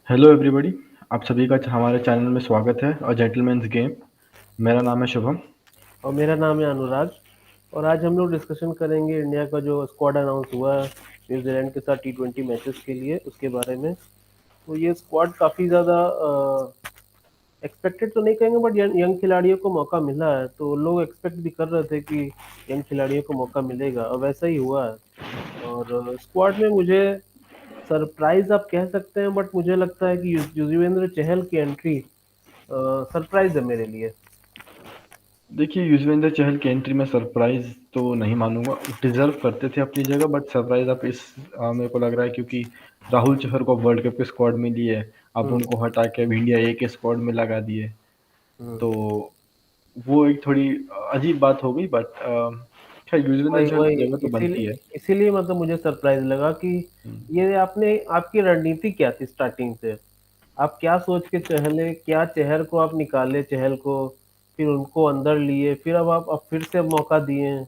Hello everybody, आप सभी का हमारे चैनल में स्वागत है और जेंटलमैन्स गेम। मेरा नाम है शुभम। और मेरा नाम है अनुराग। और आज हम लोग डिस्कशन करेंगे इंडिया का जो स्क्वाड अनाउंस हुआ है न्यूजीलैंड के साथ टी20 मैचेस के लिए, उसके बारे में। तो ये स्क्वाड काफ़ी ज़्यादा एक्सपेक्टेड तो नहीं कहेंगे, बट यंग खिलाड़ियों को मौका मिला है, तो लोग एक्सपेक्ट भी कर रहे थे कि यंग खिलाड़ियों को मौका मिलेगा, और वैसा ही हुआ है। और स्क्वाड में मुझे सरप्राइज आप कह सकते हैं, बट मुझे लगता है कि युजवेंद्र चहल की एंट्री सरप्राइज है मेरे लिए। देखिए, युजवेंद्र चहल की एंट्री में सरप्राइज तो नहीं मानूंगा, डिजर्व करते थे अपनी जगह, बट सरप्राइज आप मेरे को लग रहा है क्योंकि राहुल चहर को वर्ल्ड कप के स्क्वाड में लिए, अब हम्म। उनको हटा के अब इंडिया ए के स्क्वाड में लगा दिए। हम्म। तो वो एक थोड़ी अजीब बात हो गई, बट खैर युजवेंद्र वही चहल की वही जगह तो बनती इसीलिए है। इसीलिए मतलब मुझे सरप्राइज लगा कि हम्म। ये आपने आपकी रणनीति क्या थी स्टार्टिंग से। आप क्या सोच के चहले, क्या चहर को आप निकाले, चहल को फिर उनको अंदर लिए, फिर अब फिर से मौका दिए हैं।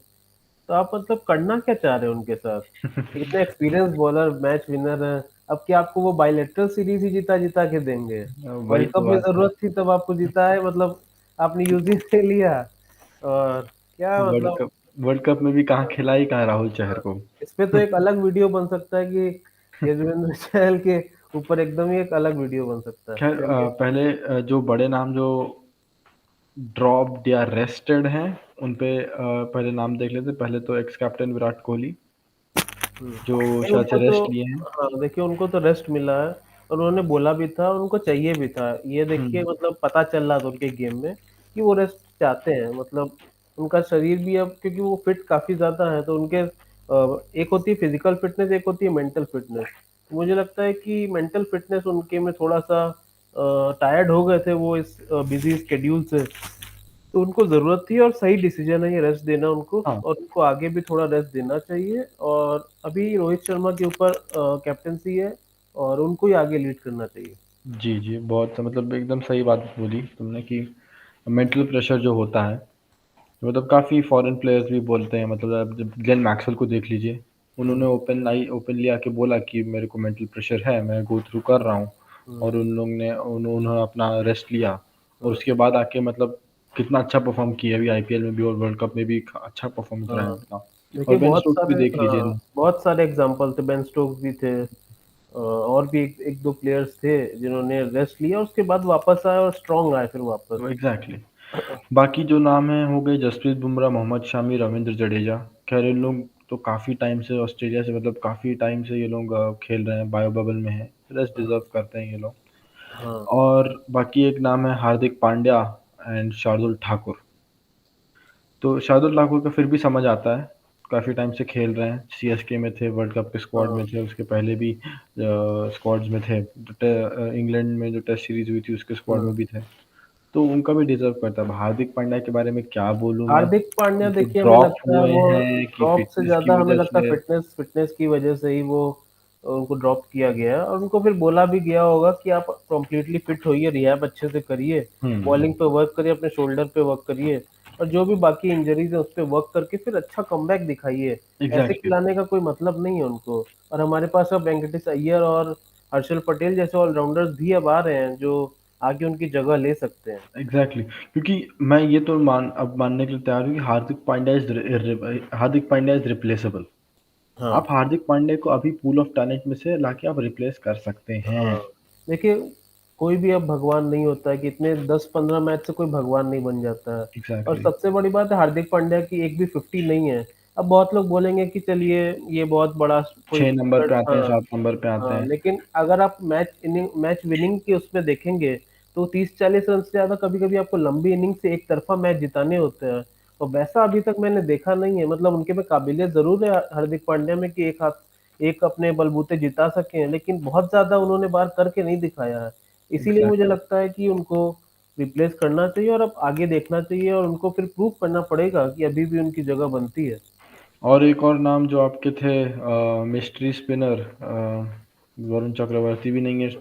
तो आप मतलब करना क्या चाह रहे हैं उनके साथ। इतने एक्सपीरियंस बॉलर, मैच विनर हैं। अब क्या आपको वो बायलेटरल सीरीज ही जीता जीता के देंगे। वही वर्ल्ड तो कप में बात है। जरूरत थी तब आपको जीता है, मतलब आपने यूज ही नहीं लिया। और क्या वर्ल्ड मतलब। कप वर्ल्ड कप में भी कहाँ खिला ही कहाँ राहुल चहर को। इस पे तो एक अलग वीडियो बन सकता है कि युजवेंद्र चहल के ऊपर एकदम ही एक अलग वीडियो बन सकता है। खैर चलिए। पहले जो बड़े नाम जो ड्रॉप्ड या रेस्टेड हैं उन पे पहले नाम देख लेते हैं। पहले तो एक्स कैप्टन विराट कोहली, जो नहीं, शायद से उनको तो रेस्ट लिए हैं। हाँ देखिए, उनको तो रेस्ट मिला है। और उन्होंने बोला भी था और उनको चाहिए भी था, ये देखिए हम्म। मतलब पता चल रहा था उनके गेम में कि वो रेस्ट चाहते हैं। मतलब उनका शरीर भी अब, क्योंकि वो फिट काफी ज्यादा है, तो उनके एक होती है फिजिकल फिटनेस, एक होती है मेंटल फिटनेस। मुझे लगता है कि मेंटल फिटनेस उनके में थोड़ा सा टायर्ड हो गए थे वो इस बिजी स्केड्यूल से। तो उनको जरूरत थी, और सही डिसीजन है ये रेस्ट देना उनको, हाँ। और उनको आगे भी थोड़ा रेस्ट देना चाहिए। और अभी रोहित शर्मा के ऊपर कैप्टनसी है, और उनको ही आगे लीड करना चाहिए। जी जी, बहुत मतलब एकदम सही बात बोली तुमने कि मेंटल प्रेशर जो होता है, मतलब काफ़ी फॉरेन प्लेयर्स भी बोलते हैं। मतलब आप जब ग्लेन मैक्सवेल को देख लीजिए, उन्होंने हम्म। ओपनली आके बोला कि मेरे को मेंटल प्रेशर है, मैं गो थ्रू कर रहा हूँ। हम्म। और उन्होंने अपना रेस्ट लिया, और हम्म। उसके बाद आके मतलब कितना अच्छा परफॉर्म किया, अभी आईपीएल में भी और वर्ल्ड कप में भी अच्छा परफॉर्मेंस रहा है हाँ उनका। और देखिए, बेन स्टोक्स भी देख लीजिए ना। बहुत सारे एग्जाम्पल थे, बेन स्टोक्स भी थे। और भी एक दो प्लेयर्स थे जिन्होंने रेस्ट लिया, उसके बाद वापस आए और स्ट्रांग आए फिर वापस। तो एग्जैक्टली बाकी जो नाम है हो गए जसप्रीत बुमराह, मोहम्मद शामी, रविंद्र जडेजा। खैर इन लोग तो काफ़ी टाइम से ऑस्ट्रेलिया से, मतलब काफ़ी टाइम से ये लोग खेल रहे हैं, बायो बबल में है, रेस्ट डिजर्व करते हैं ये लोग। हाँ। और बाकी एक नाम है हार्दिक पांड्या एंड शार्दुल ठाकुर। तो शार्दुल ठाकुर का फिर भी समझ आता है, काफ़ी टाइम से खेल रहे हैं, सीएसके में थे, वर्ल्ड कप के स्क्वाड में हाँ। थे, उसके पहले भी स्क्वाड्स में थे, इंग्लैंड में जो टेस्ट सीरीज हुई थी उसके स्क्वाड हम्म। में भी थे। तो उनका भी डिजर्व करता है। अब हार्दिक पांड्या के बारे में क्या बोलूँ मैं, हार्दिक पांड्या वो देखिए, हमें ड्रॉप लगता है हुए वो हैं कि ड्रॉप से फिटनेस की ज्यादा हमें वजह लगता है से। फिटनेस की वजह से ही वो उनको ड्रॉप किया गया है। और उनको फिर बोला भी गया होगा कि आप कंप्लीटली फिट होइए, रिहैब अच्छे से करिए, हुँ, बॉलिंग पे वर्क करिए, अपने शोल्डर पे वर्क करिए, और जो भी बाकी इंजरीज है उस पे वर्क करके फिर अच्छा कमबैक दिखाइए। ऐसे एग्ज़ैक्टली, खिलाने का कोई मतलब नहीं है उनको। और हमारे पास अब वेंकटेश अय्यर और हर्षल पटेल जैसे ऑलराउंडर्स भी अब आ रहे हैं, जो आगे उनकी जगह ले सकते हैं। एग्ज़ैक्टली क्योंकि मैं ये तो अब मानने के लिए तैयार हूँ कि हार्दिक पांड्या इज़ रिप्लेसेबल। हाँ। आप हार्दिक पांड्या को अभी पूल ऑफ टैलेंट में से लाके आप रिप्लेस कर सकते हैं। हाँ देखिए, कोई भी अब भगवान नहीं होता है कि इतने 10-15 मैच से कोई भगवान नहीं बन जाता है। और एग्ज़ैक्टली सबसे बड़ी बात है, हार्दिक पांड्या की एक भी 50 नहीं है। अब बहुत लोग बोलेंगे कि चलिए ये बहुत बड़ा कोई 6 नंबर पे आते हैं, हाँ। 7 नंबर पे आते हाँ हैं। लेकिन अगर आप मैच विनिंग के उसमें देखेंगे, तो 30-40 रन से ज्यादा कभी कभी आपको लंबी इनिंग से एक तरफा मैच जिताने होते हैं। और वैसा अभी तक मैंने देखा नहीं है। मतलब उनके में काबिलियत जरूर है हार्दिक पांड्या में कि एक अपने बलबूते जिता सके हैं, लेकिन बहुत ज्यादा उन्होंने बार करके नहीं दिखाया है। इसीलिए मुझे एग्ज़ैक्टली लगता है कि उनको रिप्लेस करना चाहिए, और अब आगे देखना चाहिए, और उनको फिर प्रूव करना पड़ेगा कि अभी भी उनकी जगह बनती है। और एक और नाम जो आपके थे, मिस्ट्री स्पिनर, वरुण चक्रवर्ती भी नहीं है।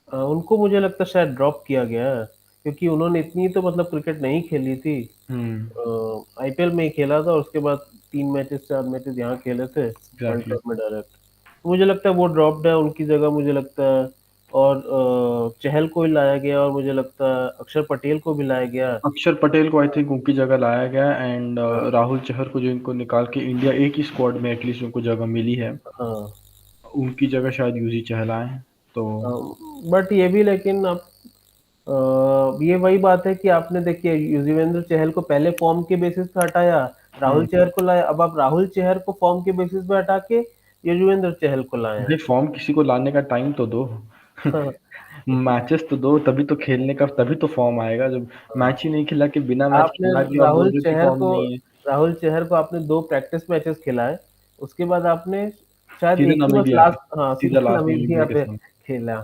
उनको मुझे लगता है शायद ड्रॉप किया गया है, क्योंकि उन्होंने इतनी तो मतलब क्रिकेट नहीं खेली थी। हुँ, आईपीएल में ही खेला था, और उसके बाद 3 मैचेस 4 मैचेस यहाँ खेले थे वर्ल्ड एग्ज़ैक्टली। कप में डायरेक्ट। मुझे लगता है वो ड्रॉप्ड है, उनकी जगह मुझे लगता है और चहल को भी लाया गया, और मुझे लगता है अक्षर पटेल को भी लाया गया। अक्षर पटेल को आई थिंक उनकी जगह लाया गया एंड हाँ राहुल चहर को जो इनको निकाल के इंडिया ए की स्क्वाड में एटलीस्ट उनको जगह मिली है, हाँ उनकी जगह शायद यूजी चहल आए। तो बट ये भी, लेकिन अब ये वही बात है कि आपने देखिए युजवेंद्र चहल को पहले फॉर्म के बेसिस पे हटाया, राहुल चहर को लाया, अब आप राहुल चहर को फॉर्म के बेसिस पे हटा के युजवेंद्र चहल को लाए हैं। भाई फॉर्म किसी को लाने का टाइम तो दो। हाँ, मैचेस तो दो, तभी तो खेलने का, तभी तो फॉर्म आएगा। जब मैच ही नहीं खिला के बिना मैच आपने खिला के आप बोल राहुल रहे हो कि चहर फॉर्म को नहीं है। राहुल चहर को आपने 2 प्रैक्टिस मैचेस खिलाए, उसके बाद आपने शायद सीधे एक ही बस नामीबिया पे, लास्ट, हाँ सीधा सीधा लास्ट नामीबिया नामीबिया के पे साथ। खेला।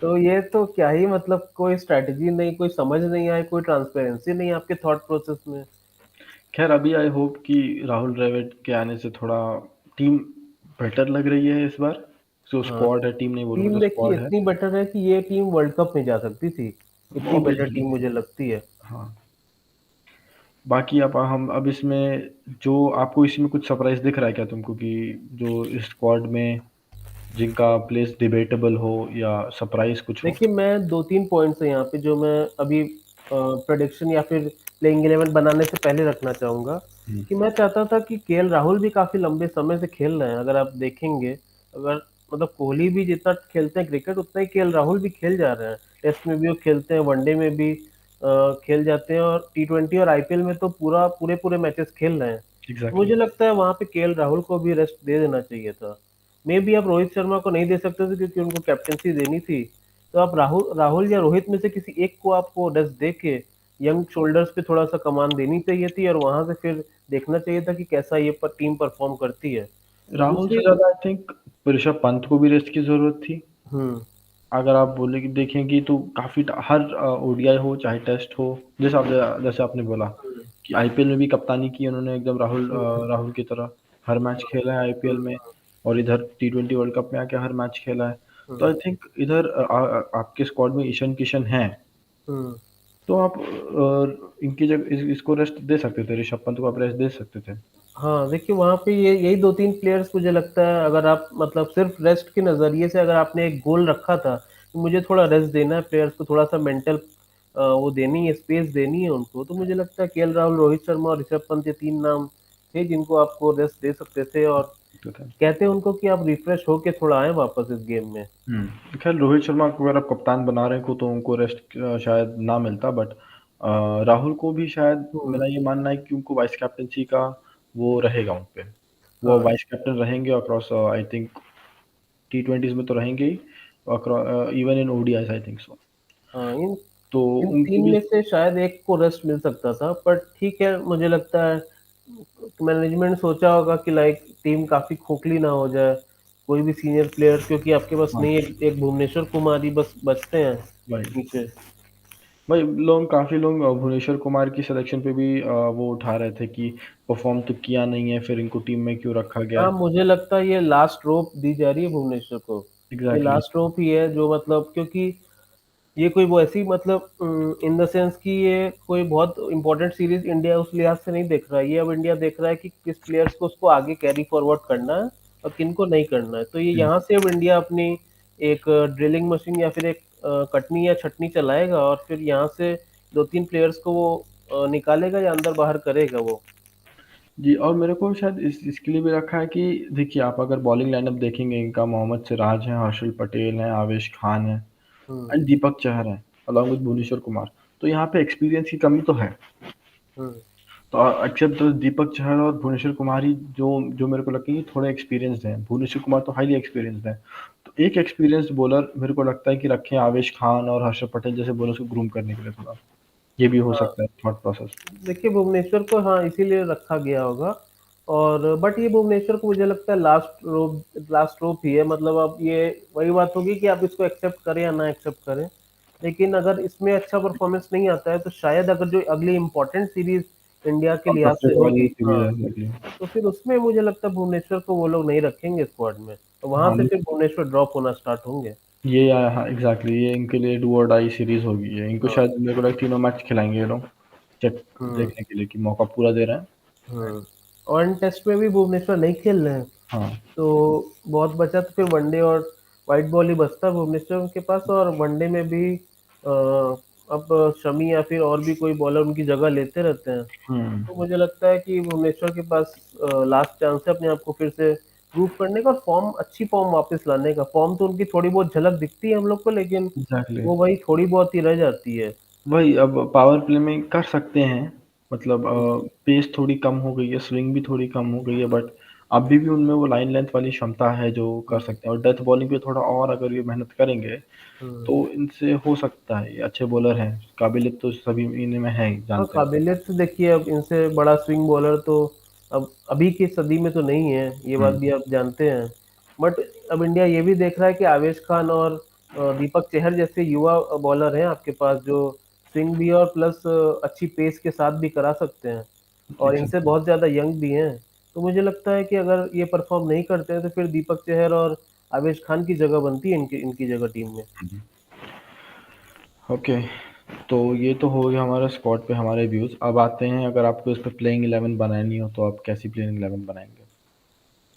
तो ये तो क्या ही, मतलब कोई स्ट्रेटजी नहीं, कोई समझ नहीं आए, कोई ट्रांसपेरेंसी नहीं आपके थॉट प्रोसेस में। खैर अभी आई होप कि राहुल द्रविड़ के आने से थोड़ा टीम बेटर लग रही है इस बार। जो हाँ, स्क्वाड है, टीम नहीं बोलूंगा, टीम जो देखिए स्क्वाड है। इतनी बेटर है कि ये टीम वर्ल्ड कप में जा सकती थी, इतनी बेटर ऑब्वियसली। टीम मुझे लगती है। हाँ। बाकी अब हम अब इसमें जो आपको इसमें कुछ सरप्राइज दिख रहा है क्या तुमको, कि जो इस स्क्वाड में जिनका प्लेस डिबेटेबल हो या सरप्राइज कुछ हो? देखिए मैं 2-3 पॉइंट्स है यहाँ पे जो मैं अभी प्रेडिक्शन या फिर प्लेइंग 11 बनाने से पहले रखना चाहूंगा। हम्म, कि मैं चाहता था कि केएल राहुल भी काफी लंबे समय से खेल रहे हैं, अगर आप देखेंगे, अगर मतलब कोहली भी जितना खेलते हैं क्रिकेट उतना ही केएल राहुल भी खेल जा रहे हैं। टेस्ट में भी वो खेलते हैं, वनडे में भी खेल जाते हैं, और टी20 और आईपीएल में तो पूरे पूरे मैचेस खेल रहे हैं। तो एग्जैक्टली। मुझे लगता है वहां पे केएल राहुल को भी रेस्ट दे देना चाहिए था। मे बी आप रोहित शर्मा को नहीं दे सकते थे क्योंकि उनको कैप्टेंसी देनी थी, तो आप राहुल राहुल या रोहित में से किसी एक को आपको रेस्ट दे के यंग शोल्डर्स पे थोड़ा सा कमान देनी चाहिए थी, और वहां से फिर देखना चाहिए था कि कैसा ये पर टीम परफॉर्म करती है। राहुल से दूसरी, ज्यादा आई थिंक ऋषभ पंत को भी रेस्ट की जरूरत थी। हम्म अगर आप बोले कि देखेंगे तो काफी हर ओडीआई हो चाहे टेस्ट हो, जैसे आपने बोला कि आईपीएल में भी कप्तानी की उन्होंने एकदम हम्म राहुल की तरह हर मैच खेला है आईपीएल में। हम्म और इधर टी20 वर्ल्ड कप में आके हर मैच खेला है। तो आई हम्म थिंक इधर आपके स्क्वाड में ईशान किशन है, हम्म तो आप इनकी जगह इसको रेस्ट दे सकते थे, ऋषभ पंत को आप रेस्ट दे सकते थे। हाँ देखिए वहां पे ये यही 2-3 प्लेयर्स मुझे लगता है, अगर आप मतलब सिर्फ रेस्ट के नजरिए से अगर आपने एक गोल रखा था कि मुझे थोड़ा रेस्ट देना है प्लेयर्स को, थोड़ा सा मेंटल वो देनी है, स्पेस देनी है उनको, तो मुझे लगता है केएल राहुल, रोहित शर्मा और ऋषभ पंत ये 3 नाम थे जिनको आपको रेस्ट दे सकते थे, और तो था। कहते हैं उनको कि आप रिफ्रेश होके थोड़ा आए वापस इस गेम में। खैर रोहित शर्मा को अगर आप कप्तान बना रहे हो तो उनको रेस्ट शायद ना मिलता, बट राहुल को भी शायद, हम्म, मेरा ये मानना है कि उनको वाइस कैप्टनसी का वो रहेगा उन पे। वो हाँ वाइस कैप्टन रहेंगे अक्रॉस, आई थिंक टी20s में तो रहेंगे ही, even in ODIs I think so. हाँ, इन तो इन उनकी 3 भी। में से शायद एक को रेस्ट मिल सकता था, पर ठीक है, मुझे लगता है मैनेजमेंट सोचा होगा कि लाइक टीम काफी खोखली ना हो जाए, कोई भी सीनियर प्लेयर, क्योंकि आपके पास हाँ नहीं, एक भुवनेश्वर कुमार ही बस बचते हैं भाई। नीचे। भाई काफी लोग भुवनेश्वर कुमार की सिलेक्शन पे भी वो उठा रहे थे कि परफॉर्म तो किया नहीं है, फिर इनको टीम में क्यों रखा गया हाँ है। मुझे लगता है ये लास्ट रोप दी जा रही है भुवनेश्वर को, ये एग्जैक्टली। लास्ट रोप ही है जो, मतलब क्योंकि ये कोई वो ऐसी, मतलब इन द सेंस कि ये कोई बहुत इंपॉर्टेंट सीरीज इंडिया उस लिहाज से नहीं देख रहा है, ये अब इंडिया देख रहा है कि किस प्लेयर्स को उसको आगे कैरी फॉरवर्ड करना है और किन को नहीं करना है। तो ये यहाँ से अब इंडिया अपनी एक ड्रिलिंग मशीन या फिर एक कटनी या छटनी चलाएगा, और फिर यहाँ से 2-3 प्लेयर्स को वो निकालेगा या अंदर बाहर करेगा वो। जी, और मेरे को शायद इसके लिए भी रखा है कि देखिए आप अगर बॉलिंग लाइनअप देखेंगे, इनका मोहम्मद सिराज है, हर्षल पटेल है, आवेश खान है हम्म एंड दीपक चहर है, अलॉन्ग विद भुवनेश्वर कुमार। तो यहाँ पे एक्सपीरियंस की कमी तो है। हम्म तो एक्सेप्ट तो दीपक चहर और भुवनेश्वर कुमार ही जो जो मेरे को लगता है कि थोड़े एक्सपीरियंस्ड हैं। भुवनेश्वर कुमार तो हाईली एक्सपीरियंस्ड है। तो एक एक्सपीरियंस्ड बॉलर मेरे को लगता है कि रखें आवेश खान और हर्षल पटेल जैसे बॉलर्स को ग्रूम करने के लिए थोड़ा। ये भी हो हाँ सकता है थॉट प्रोसेस। देखिए भुवनेश्वर को, हाँ इसीलिए रखा गया होगा, और बट ये भुवनेश्वर को मुझे लगता है लास्ट रोप ही है, मतलब अब ये वही बात होगी कि आप इसको एक्सेप्ट करें या ना एक्सेप्ट करें। लेकिन अगर इसमें अच्छा परफॉर्मेंस नहीं आता है तो शायद अगर जो अगली इंपॉर्टेंट सीरीज इंडिया के साउथ लिहाज से अफ्रीका वाली होगी, सीरीज हाँ, है exactly। तो फिर उसमें मुझे लगता है भुवनेश्वर को वो लोग नहीं रखेंगे स्क्वाड में, तो वहां हाँ से फिर भुवनेश्वर ड्रॉप होना स्टार्ट होंगे। ये हाँ एग्जैक्टली, ये इनके लिए डू और डाई सीरीज होगी। ये इनको हाँ शायद मेरे को लगता है तीनों मैच खिलाएंगे ये लोग, चेक हम्म देखने के लिए कि मौका पूरा दे रहे हैं। और टेस्ट में भी भुवनेश्वर नहीं खेल रहे हैं, हाँ तो बहुत बचा तो फिर वनडे और व्हाइट बॉल ही बचता है भुवनेश्वर के पास, और वनडे में भी अब शमी या फिर और भी कोई बॉलर उनकी जगह लेते रहते हैं। हम्म। तो मुझे लगता है कि भुवनेश्वर के पास लास्ट चांस है अपने आप को फिर से प्रूव करने का, और फॉर्म, अच्छी फॉर्म वापस लाने का। फॉर्म तो उनकी थोड़ी बहुत झलक दिखती है हम लोग को, लेकिन एग्जैक्टली। वो वही थोड़ी बहुत ही रह जाती है। वही अब पावर प्ले में कर सकते हैं, मतलब हम्म, पेस थोड़ी कम हो गई है, स्विंग भी थोड़ी कम हो गई है, बट अभी भी उनमें वो लाइन लेंथ वाली क्षमता है जो कर हम्म, सकते हैं। और डेथ बॉलिंग पे थोड़ा और अगर ये मेहनत करेंगे हम्म। तो इनसे हो सकता है। ये अच्छे बॉलर हैं, काबिलियत तो सभी इनमें है ही, हाँ, जानते हैं। काबिलियत से देखिए, अब इनसे बड़ा स्विंग बॉलर तो अब अभी की सदी में तो नहीं है, ये बात हम्म। भी आप जानते हैं। बट अब इंडिया ये भी देख रहा है कि आवेश खान और दीपक चहर जैसे युवा बॉलर हैं आपके पास, जो स्विंग भी और प्लस अच्छी पेस के साथ भी करा सकते हैं, और इनसे एग्जैक्टली। बहुत ज़्यादा यंग भी हैं। तो मुझे लगता है कि अगर ये परफॉर्म नहीं करते हैं तो फिर दीपक चहर और आवेश खान की जगह बनती है इनकी इनकी जगह टीम में। ओके, तो ये तो हो गया हमारा स्क्वाड पे हमारे व्यूज। अब आते हैं, अगर आपको इस पे प्लेइंग 11 बनानी हो तो आप कैसी प्लेइंग 11 बनाएंगे?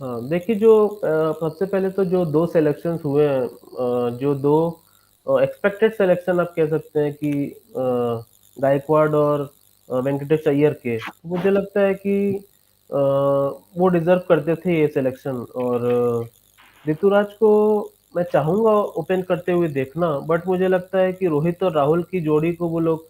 हाँ, देखिए, जो सबसे पहले तो जो दो सिलेक्शंस हुए हैं, जो दो एक्सपेक्टेड सिलेक्शन आप कह सकते हैं कि गायकवाड़ और वेंकटेश अय्यर के, तो मुझे लगता है कि वो डिजर्व करते थे ये सिलेक्शन। और ऋतुराज को मैं चाहूंगा ओपन करते हुए देखना, बट मुझे लगता है कि रोहित और राहुल की जोड़ी को वो लोग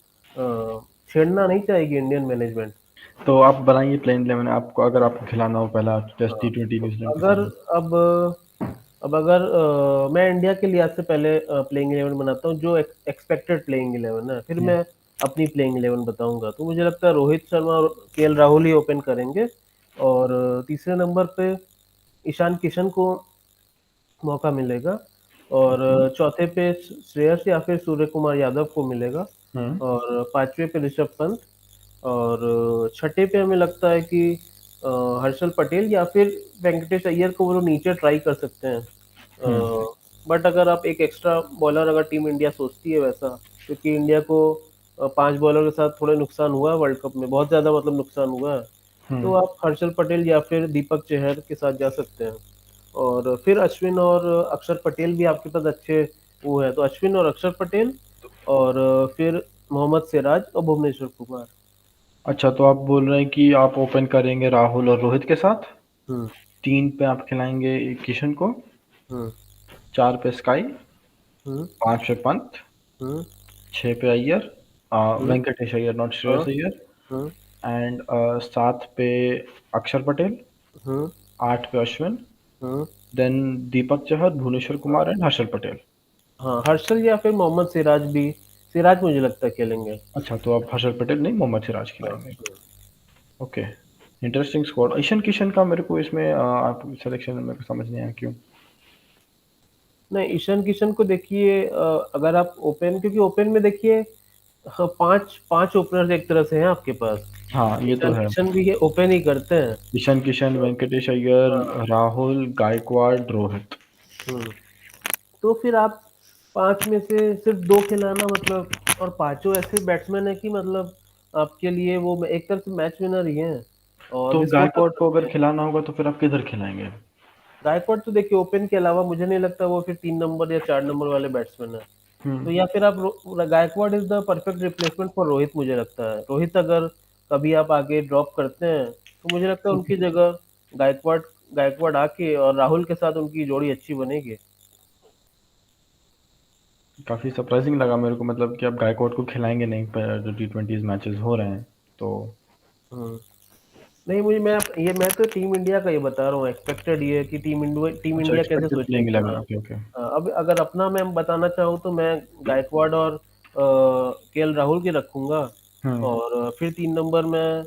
छेड़ना नहीं चाहेगी इंडियन मैनेजमेंट। तो आप बनाइए प्लेइंग 11, आपको अगर आपको खिलाना हो पहला टेस्ट हाँ, T20 तो न्यूजीलैंड के अगर सामने। अब अगर मैं इंडिया के लिहाज से पहले प्लेइंग 11 बनाता हूँ, जो एक्सपेक्टेड प्लेइंग 11 है, फिर Yeah. मैं अपनी प्लेइंग 11 बताऊंगा। तो मुझे लगता है रोहित शर्मा और केएल राहुल ही ओपन करेंगे, और तीसरे नंबर पे ईशान किशन को मौका मिलेगा, और ओके। चौथे पे श्रेयस या फिर सूर्य कुमार यादव को मिलेगा, हम्म। और पांचवे पे ऋषभ पंत, और छठे पे हमें लगता है कि अ, हर्षल पटेल या फिर वेंकटेश अय्यर को वो लोग नीचे ट्राई कर सकते हैं। हम्म। बट अगर आप एक एक्स्ट्रा बॉलर अगर टीम इंडिया सोचती है वैसा, क्योंकि इंडिया को 5 बॉलर के साथ थोड़ा नुकसान हुआ है वर्ल्ड कप में, बहुत ज्यादा मतलब नुकसान हुआ है, तो हम्म। आप हर्षल पटेल या फिर दीपक चहर के साथ जा सकते हैं। और फिर अश्विन और अक्षर पटेल भी आपके पास अच्छे वो है, तो अश्विन और अक्षर पटेल, और फिर मोहम्मद सिराज और भुवनेश्वर कुमार। अच्छा, तो आप बोल रहे हैं कि आप ओपन करेंगे राहुल और रोहित के साथ, हम्म, 3 पे आप खिलाएंगे किशन को, हम्म, 4 पे स्काई, हम्म, 5 पे पंत, हम्म, 6 पे अय्यर, हम्म, वेंकटेश अय्यर नॉट हाँ, श्रेयस अय्यर, हम्म, एंड 7 पे अक्षर पटेल, हम्म, 8 पे Ashwin, hmm, then Deepak Chahar, Bhuvneshwar Kumar and Harshal Patel. हाँ, हर्षल या फिर मोहम्मद सिराज भी, सिराज मुझे लगता है खेलेंगे। अच्छा, तो आप हर्षल पटेल नहीं, मोहम्मद सिराज हाँ, खिलाएंगे। Okay, interesting squad. Ishan Kishan का मेरे को इसमें आप सिलेक्शन में मेरे को समझ नहीं आया क्यों। नहीं, ईशान किशन को देखिए, अगर आप ओपन, क्योंकि ओपन में देखिए, हाँ, पांच पांच ओपनर एक तरह से हैं आपके पास। हाँ, ये तो ईशान है। किशन भी ये ओपन ही करते हैं। ईशान किशन, तो, वेंकटेश अय्यर, हाँ, राहुल, गायकवाड़, रोहित। हम्म, तो फिर आप पांच में से सिर्फ दो खिलाना, मतलब, और पांचों ऐसे बैट्समैन है कि मतलब आपके लिए वो एक तरह से मैच विनर ही हैं, और तो विस्फोट कर गायकवाड़ को सकते अगर हैं। खिलाना होगा तो फिर आप किधर खिलाएंगे? गायकवाड़ तो देखिए ओपन के अलावा मुझे नहीं लगता वो फिर 3 नंबर या 4 नंबर वाले बैट्समैन है। तो हम्म। या फिर आप Gaikwad is the perfect replacement for Rohit, मुझे लगता है। रोहित अगर कभी आप आगे ड्रॉप करते हैं तो मुझे लगता है उनकी जगह गायकवाड़ गायकवाड़ आके और राहुल के साथ उनकी जोड़ी अच्छी बनेगी। काफ़ी सरप्राइजिंग लगा मेरे को, मतलब कि आप गायकवाड़ को खिलाएंगे नहीं पर जो T20 मैचेस हो रहे हैं तो। हम्म, नहीं, मुझे मैं तो टीम इंडिया का ये बता रहा हूँ, एक्सपेक्टेड ये है कि टीम अच्छा, इंडिया कैसे एक्सपेक्टेड प्लेइंग सोचेगी। 11, हाँ, ओके ओके। अब अगर अपना मैं बताना चाहूँ तो मैं गायकवाड़ और केएल राहुल की रखूंगा, हम्म। और फिर 3 नंबर में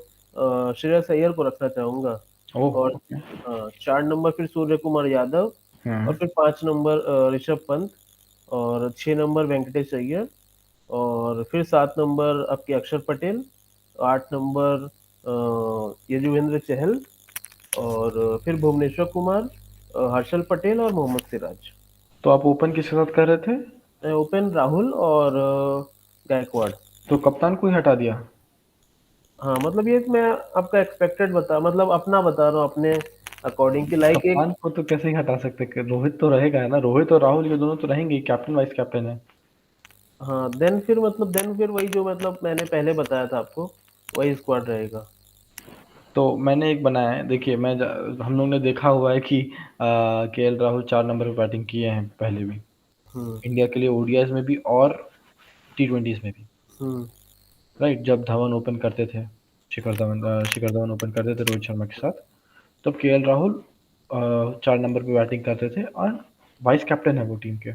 श्रेयस अय्यर को रखना चाहूंगा, ओह, और ओके। 4 नंबर फिर सूर्य कुमार यादव, और हम्म। फिर 5 नंबर ऋषभ पंत, और 6 नंबर वेंकटेश अय्यर, और फिर 7 नंबर आपके अक्षर पटेल, 8 नंबर यजुवेंद्र चहल, और फिर भुवनेश्वर कुमार, हर्षल पटेल और मोहम्मद सिराज। तो आप ओपन किसके साथ कर रहे थे? ओपन राहुल और गायकवाड़। तो कप्तान को ही हटा दिया? हाँ, मतलब ये मैं आपका एक्सपेक्टेड बता, मतलब अपना बता रहा हूँ, अपने अकॉर्डिंग की लाइक एक। कप्तान को तो कैसे ही हटा सकते हैं, रोहित तो रहेगा है ना, रोहित और राहुल ये दोनों तो रहेंगे ही, कैप्टन वाइस कैप्टन है। हाँ देन फिर मतलब देन फिर वही जो मतलब मैंने पहले बताया था आपको, वही स्क्वाड रहेगा। तो मैंने एक बनाया है, देखिए हम लोग ने देखा हुआ है कि केएल राहुल 4 नंबर पे बैटिंग किए हैं पहले भी, हम्म। इंडिया के लिए ओडीआईज में भी और टी20s में भी। हम्म। राइट, जब धवन ओपन करते थे, शिखर धवन ओपन करते थे रोहित शर्मा के साथ, तब केएल राहुल 4 नंबर पे बैटिंग करते थे और वाइस कैप्टन है वो टीम के।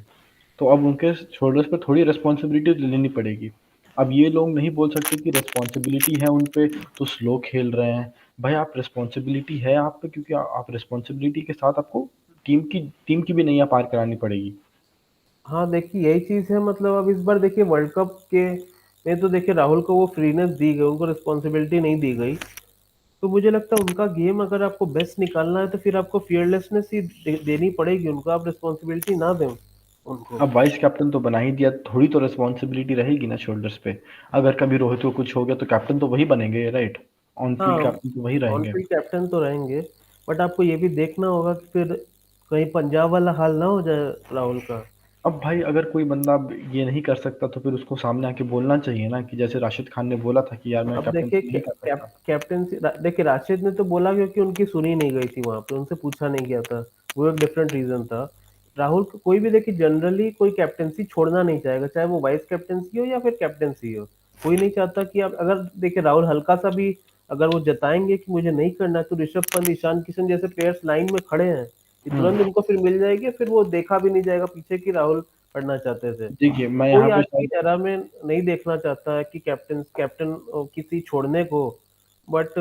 तो अब उनके शोल्डर्स पे थोड़ी रिस्पॉन्सिबिलिटी लेनी पड़ेगी। अब ये लोग नहीं बोल सकते कि रिस्पॉन्सिबिलिटी है उन पे तो स्लो खेल रहे हैं। भाई आप रिस्पॉन्सिबिलिटी है आप पे, क्योंकि आप रिस्पॉन्सिबिलिटी के साथ आपको टीम की भी नैया पार करानी पड़ेगी। हाँ देखिए यही चीज है, मतलब अब इस बार देखिए वर्ल्ड कप के में तो देखिए राहुल को वो फ्रीनेस दी गई, उनको रिस्पॉन्सिबिलिटी नहीं दी गई। तो मुझे लगता है उनका गेम अगर आपको बेस्ट निकालना है तो फिर आपको फियरलेसनेस ही देनी पड़ेगी उनको, आप रिस्पॉन्सिबिलिटी ना दें उनको। अब वाइस कैप्टन तो बना ही दिया, थोड़ी तो रिस्पॉन्सिबिलिटी रहेगी ना शोल्डर्स पे। अगर कभी रोहित को कुछ हो गया तो कैप्टन तो वही बनेंगे, राइट, ऑन हाँ फील्ड कैप्टन तो वही ऑन रहेंगे। फील्ड कैप्टन तो रहेंगे, बट आपको ये भी देखना होगा कि फिर कहीं पंजाब वाला हाल ना हो जाए राहुल का। अब भाई अगर कोई बंदा ये नहीं कर सकता तो फिर उसको सामने आके बोलना चाहिए ना, कि जैसे राशिद खान ने बोला था कि यार मैं अब देखिए कैप्टनसी नहीं कर सकता। कैप्टनसी देखिए राशिद ने तो बोला क्योंकि उनकी सुनी नहीं गई थी वहां पे, उनसे पूछा नहीं गया था, वो एक डिफरेंट रीजन था। राहुल को कोई भी देखिए जनरली कोई कैप्टनसी छोड़ना नहीं चाहेगा, चाहे वो वाइस कैप्टनसी हो या फिर कैप्टनसी हो। कोई नहीं चाहता कि आप अगर देखिए राहुल हल्का सा भी अगर वो जताएंगे कि मुझे नहीं करना है, तो ऋषभ पंत ईशान किशन जैसे प्लेयर्स लाइन में खड़े हैं, कि तुरंत हम्म। उनको फिर मिल जाएगी, फिर वो देखा भी नहीं जाएगा पीछे कि राहुल करना चाहते थे। देखिए मैं कोई यहाँ पे आज की शायद, एरा में नहीं देखना चाहता है कि कैप्टन किसी छोड़ने को। बट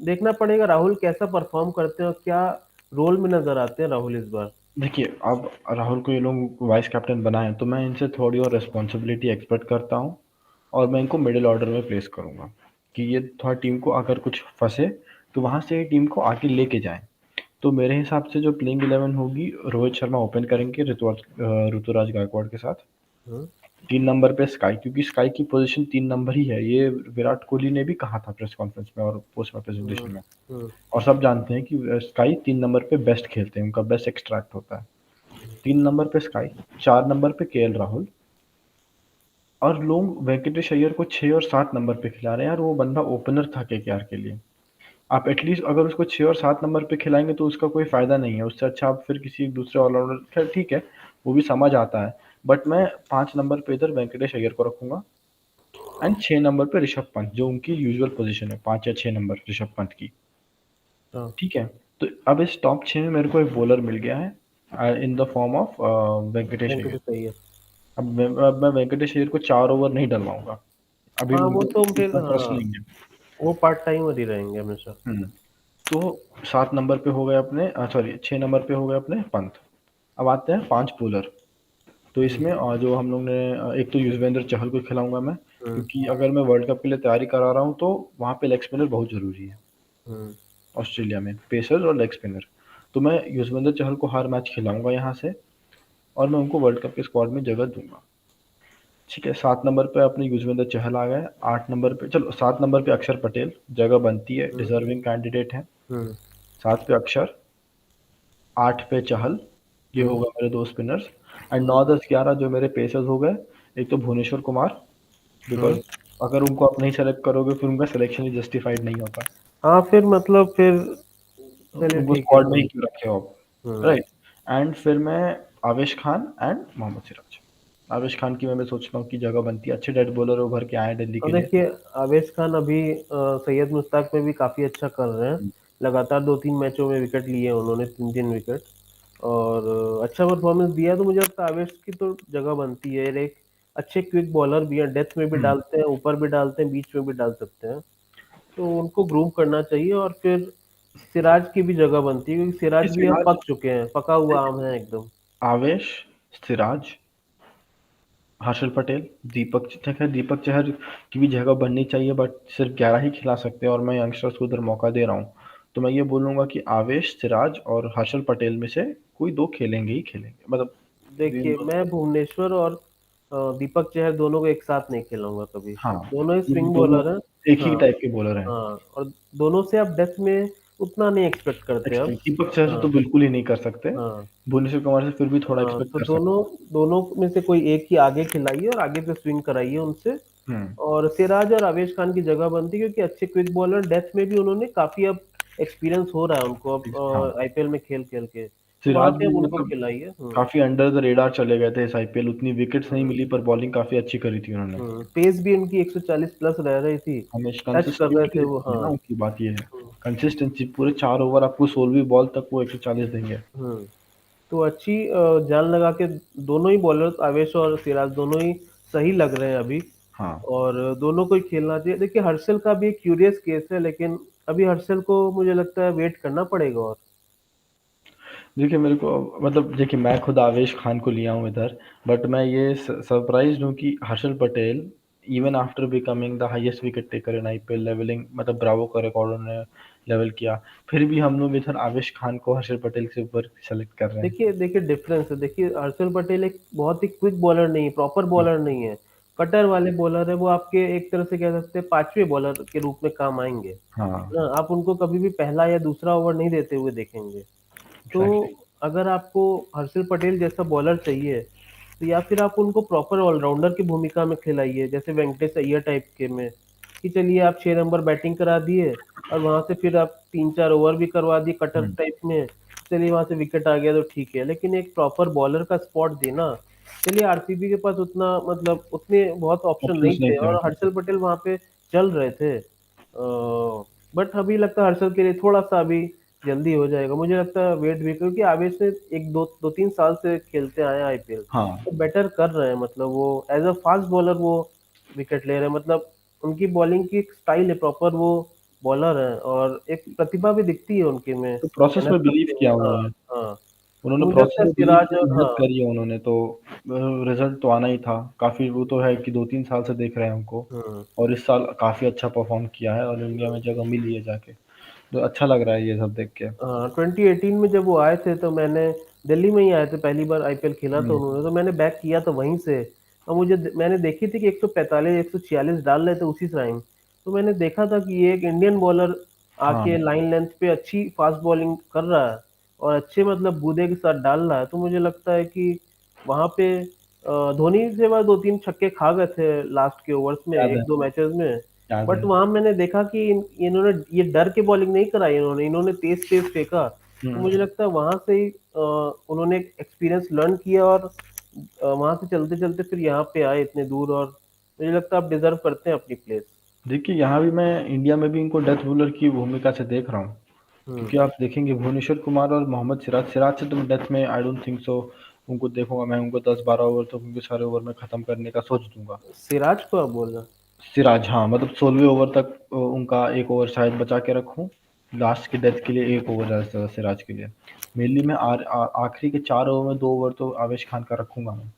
देखना पड़ेगा राहुल कैसा परफॉर्म करते हैं और क्या रोल में नजर आते हैं राहुल इस बार। देखिए अब राहुल को ये लोग वाइस कैप्टन बनाए तो मैं इनसे थोड़ी और रिस्पॉन्सिबिलिटी एक्सपेक्ट करता हूँ, और मैं इनको मिडिल ऑर्डर में प्लेस करूँगा कि ये थोड़ा टीम को अगर कुछ फंसे तो वहाँ से टीम को आगे लेके जाएं। तो मेरे हिसाब से जो प्लेइंग 11 होगी, रोहित शर्मा ओपन करेंगे ऋतुराज गायकवाड़ के साथ। हम्म। 3 नंबर पे स्काई, क्योंकि स्काई की पोजीशन 3 नंबर ही है, ये विराट कोहली ने भी कहा था प्रेस कॉन्फ्रेंस में और पोस्ट में हम्म। प्रेजेंटेशन में। हम्म। और सब जानते हैं कि स्काई 3 नंबर पे बेस्ट खेलते हैं, उनका बेस्ट एक्सट्रैक्ट होता है। 3 नंबर पे स्काई, 4 नंबर पे केएल राहुल। और लोग वेंकटेश अय्यर को 6 और 7 नंबर पे खिला रहे हैं, यार वो बंदा ओपनर था केकेआर के लिए। आप एटलीस्ट अगर उसको 6 और 7 नंबर पे खिलाएंगे तो उसका कोई फायदा नहीं है, उससे अच्छा आप फिर किसी दूसरे ऑलराउंडर, खैर ठीक है, वो भी समझ आता है। बट मैं 5 नंबर पे इधर वेंकटेश अय्यर को रखूंगा, एंड 6 नंबर पे ऋषभ पंत, जो उनकी यूजुअल पोजीशन है, 5 या 6 नंबर ऋषभ पंत की। हाँ ठीक है। तो अब इस टॉप 6 में मेरे को एक बॉलर मिल गया है in the form of Venkatesh Iyer. Venkatesh Iyer. अब मैं वेंकटेश अय्यर को 4 ओवर नहीं डलवाऊंगा, अभी हाँ वो तो फिर इतना ट्रस्ट हाँ, नहीं है। वो पार्ट टाइमर ही रहेंगे हमेशा। हम्म। तो 7 नंबर पे हो गए अपने, सॉरी 6 नंबर पे हो गए अपने पंत। अब आते हैं 5 बॉलर। तो हम्म। इसमें जो हम लोग ने एक तो युजवेंद्र चहल को खिलाऊंगा मैं, हम्म। क्योंकि अगर मैं वर्ल्ड कप के लिए तैयारी करा रहा हूँ तो वहाँ पे लेग स्पिनर बहुत ज़रूरी है। हम्म। ऑस्ट्रेलिया में पेसर और लेग स्पिनर, तो मैं युजवेंद्र चहल को हर मैच खिलाऊंगा यहाँ से, और मैं उनको वर्ल्ड कप के स्क्वाड में जगह दूंगा। ठीक है, 7 नंबर पे अपने युजवेंद्र चहल आ गए। 8 नंबर पे, चलो 7 नंबर पे अक्षर पटेल, जगह बनती है, हम्म। डिजर्विंग कैंडिडेट है। हम्म। 7 पे अक्षर, 8 पे चहल, ये हम्म। होगा मेरे दो स्पिनर्स। एंड हम्म। 9 10 11 जो मेरे पेसर्स हो गए, एक तो भुवनेश्वर कुमार, हम्म। बिकॉज अगर उनको आप नहीं सेलेक्ट करोगे फिर उनका सिलेक्शन ही जस्टिफाइड नहीं होता। हाँ फिर मतलब फिर चलिए उनको ठीक है स्क्वाड में ही कोई। क्यों रखे हो आप, हम्म। राइट। एंड फिर मैं आवेश खान एंड मोहम्मद सिराज। आवेश खान की मैं सोचता हूँ कि जगह बनती है, अच्छे डेड बॉलर उभर के आए हैं दिल्ली और के लिए। देखिए आवेश खान अभी सैयद मुश्ताक में भी काफी अच्छा कर रहे हैं, लगातार 2-3 मैचों में विकेट लिए हैं उन्होंने, 3-3 विकेट। और अच्छा परफॉर्मेंस दिया है, तो मुझे लगता है आवेश की तो जगह बनती है। और एक अच्छे क्विक बॉलर भी हैं, डेथ में भी हम्म। डालते हैं, ऊपर भी डालते हैं, बीच में भी डाल सकते हैं। तो उनको ग्रूम करना चाहिए। और फिर सिराज की भी जगह बनती है, क्योंकि कि सिराज भी अब सिराज, पक चुके हैं, पका हुआ आम है एकदम। आवेश, सिराज, हर्षल पटेल, दीपक तक है, दीपक चहर की भी जगह बननी चाहिए, बट सिर्फ 11 ही खिला सकते हैं और मैं यंगस्टर्स को उधर मौका दे रहा हूँ। तो मैं ये बोलूँगा कि आवेश, सिराज और हर्षल पटेल में से कोई दो खेलेंगे ही खेलेंगे, मतलब इन देखिए दोनों। मैं भुवनेश्वर और दीपक चहर दोनों को एक साथ नहीं खिलाऊंगा कभी। हाँ, दोनों ही क्योंकि स्विंग दोनों बॉलर हैं। एक ही हाँ। टाइप के बॉलर हैं। हाँ और दोनों से आप डेथ में उतना नहीं एक्सपेक्ट करते अब। एक्सपेक्ट दीपक चहर से तो हाँ, बिल्कुल ही नहीं कर सकते। हाँ। भुवनेश्वर कुमार से फिर भी थोड़ा हाँ, एक्सपेक्ट तो कर दोनों सकते दोनों में से कोई एक ही आगे खिलाइए और आगे से स्विंग कराइए उनसे। हैं। और सिराज और आवेश खान की जगह बनती, क्योंकि अच्छे क्विक बॉलर, डेथ में भी उन्होंने काफी अब एक्सपीरियंस हो रहा है उनको हाँ, अब आईपीएल में खेल खेल के, तो वहां सिराज पे भी अब उनको मतलब खिलाइए। काफ़ी अंडर द रेडार चले गए थे इस आईपीएल, उतनी विकेट्स नहीं हम्म, मिली पर बॉलिंग काफ़ी अच्छी करी थी उन्होंने। पेस भी उनकी 140 प्लस रह रही थी, हमेशा टच कर रहे कंसिस्टेंटली थे वो। रहती है हाँ। ना, उनकी बात ये है। हम्म, कंसिस्टेंसी पूरे 4 ओवर आपको 16वीं बॉल तक वो 140 देंगे। हम्म। तो अच्छी जान लगा के दोनों ही बॉलर, आवेश और सिराज, दोनों ही सही लग रहे हैं अभी। हाँ, और दोनों को ही खेलना चाहिए। देखिए हर्षल का भी एक क्यूरियस केस है, लेकिन अभी हर्षल को मुझे लगता है वेट करना पड़ेगा। और देखिए मेरे को मतलब देखिए मैं खुद आवेश खान को लिया हूँ इधर, बट मैं ये सरप्राइज़्ड हूँ कि Harshal Patel even after becoming the highest wicket taker in IPL levelling मतलब ब्रावो का रिकॉर्ड उन्होंने लेवल किया, फिर भी हम लोग इधर आवेश खान को हर्षल पटेल से ऊपर सेलेक्ट कर रहे हैं। देखिए देखिए डिफरेंस है। देखिए हर्षल पटेल एक बहुत ही क्विक बॉलर नहीं है, प्रॉपर हुँ, बॉलर नहीं है, कटर वाले बॉलर है। वो आपके एक तरह से कह सकते हैं पांचवें बॉलर के रूप में काम आएंगे हाँ, ना। आप उनको कभी भी पहला या दूसरा ओवर नहीं देते हुए देखेंगे। तो एग्ज़ैक्टली। अगर आपको हर्षल पटेल जैसा बॉलर चाहिए, तो या फिर आप उनको प्रॉपर ऑलराउंडर की भूमिका में खिलाइए, जैसे वेंकटेश अय्यर टाइप के में, कि चलिए आप 6 नंबर बैटिंग करा दिए और वहां से फिर आप 3-4 ओवर भी करवा दिए कटर हुँ, टाइप में, चलिए वहां से विकेट आ गया तो ठीक है। लेकिन एक प्रॉपर बॉलर का स्पॉट देना, चलिए आरसीबी के पास उतना मतलब उतने बहुत ऑप्शन नहीं ऑप्शंस नहीं थे थे और उनके हर्षल पास। पटेल वहां पे चल रहे थे। बट अभी लगता है हर्षल के लिए थोड़ा सा अभी जल्दी हो जाएगा, मुझे लगता है वेट भी, क्योंकि आवेश ने एक दो दो तीन साल से खेलते आए हैं आईपीएल, हाँ, तो बेटर कर रहे हैं। मतलब वो एज अ फास्ट बॉलर वो विकेट ले रहे हैं। मतलब उनकी बॉलिंग की एक स्टाइल है, प्रॉपर वो बॉलर है और एक प्रतिभा भी दिखती है उनके में, तो प्रोसेस मेहनत में करते बिलीव हैं। किया हाँ, उन्होंने। हाँ। तो उन्होंने मुझे लगता प्रोसेस है में बिलीव सिराज किया, और मेहनत हाँ। करी है उन्होंने तो रिज़ल्ट तो आना ही था। काफ़ी वो तो है कि 2-3 साल से देख रहे हैं हमको हम्म, और इस साल काफ़ी अच्छा परफ़ॉर्म किया है और इंडिया में जगह मिली है जाके। तो अच्छा लग रहा है ये सब देख के। 2018 में जब वो आए थे तो मैंने, दिल्ली में ही आए थे पहली बार आईपीएल खेला था हुँ, उन्होंने, तो मैंने बैक किया था वहीं से। और मैंने देखी थी कि 145 146 डाल रहे थे उसी टाइम। तो मैंने देखा था कि ये एक इंडियन बॉलर हाँ, आके लाइन लेंथ पे अच्छी फास्ट बॉलिंग कर रहा है और अच्छे मतलब बूदे के साथ डाल रहा है। तो मुझे लगता है कि वहां पे धोनी से बाद 2-3 छक्के खा गए थे लास्ट के ओवर्स में, याद एक है, दो मैचेस में। याद बट है। वहां मैंने देखा कि इन्होंने ये डर के बॉलिंग नहीं कराई, इन्होंने तेज तेज फेंका। तो हुँ, मुझे लगता है वहां से ही उन्होंने एक्सपीरियंस लर्न किया और वहां से चलते चलते फिर यहाँ पे आए इतने दूर। और मुझे लगता है आप डिजर्व करते हैं अपनी प्लेस। देखिए यहाँ भी मैं इंडिया में भी इनको डेथ बॉलर की भूमिका से देख रहा हूँ। हम्म। क्योंकि आप देखेंगे भुवनेश्वर कुमार और मोहम्मद सिराज से तो मैं डेथ में आई डोंट थिंक सो उनको देखूँगा मैं उनको 10-12 ओवर तक उनके सारे ओवर में ख़त्म करने का सोच दूँगा। सिराज को आप बोल रहे हैं? सिराज हाँ, मतलब 16वें ओवर तक उनका 1 ओवर शायद बचा के रखूँ। लास्ट की डेथ के लिए 1 ओवर ज़्यादा से ज़्यादा सिराज के लिए। मेनली मैं आखिरी के 4 ओवर में 2 ओवर तो आवेश खान का रखूँगा मैं,